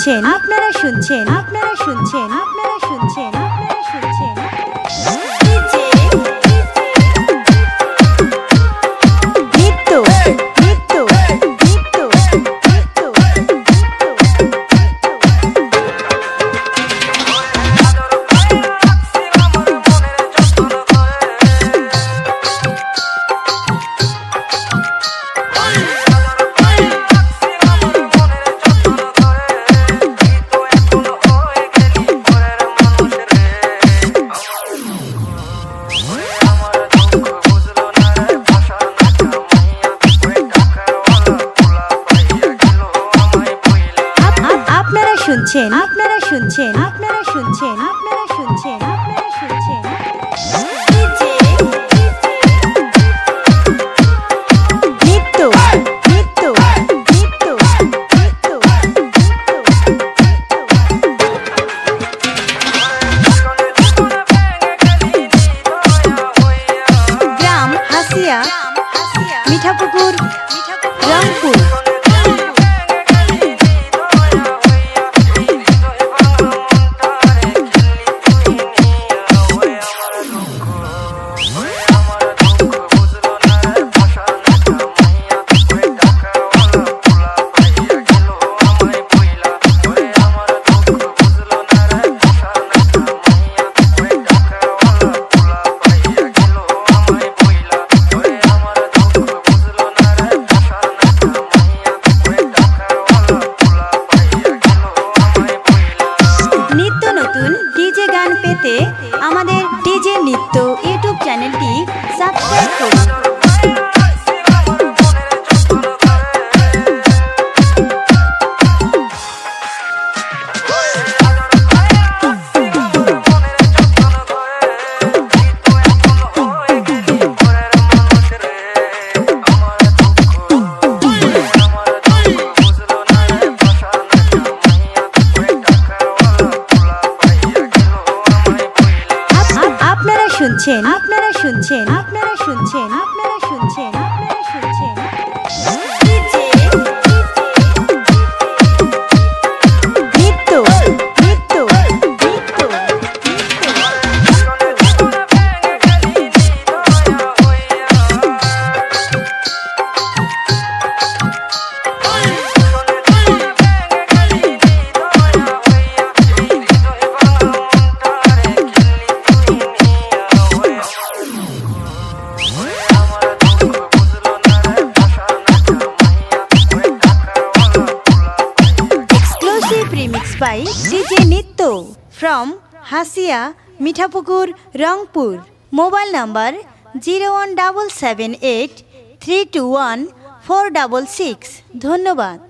শুনছেন আপনারা শুনছেন আপনারা শুনছেন আপনারা শুনছেন আপনারা শুনছেন নিত্য নিত্য নিত্য নিত্য শুনছেন আপনারা শুনছেন আপনারা শুনছেন আপনারা শুনছেন আপনারা শুনছেন নিত্য নিত্য নিত্য নিত্য গ্রাম হাসিয়া মিঠাপুকুর রংপুর আমাদের ডিজে নিত্য ইউটিউব চ্যানেলটি সাবস্ক্রাইব করুন। শুনছেন আপনারা শুনছেন আপনারা শুনছেন আপনারা শুনছেন আপনারা শুনছেন নিত্য নিত্য নিত্য remix by DJ Nitto from Hasia Mithapukur Rangpur. Mobile number 01778 321 466. ধন্যবাদ।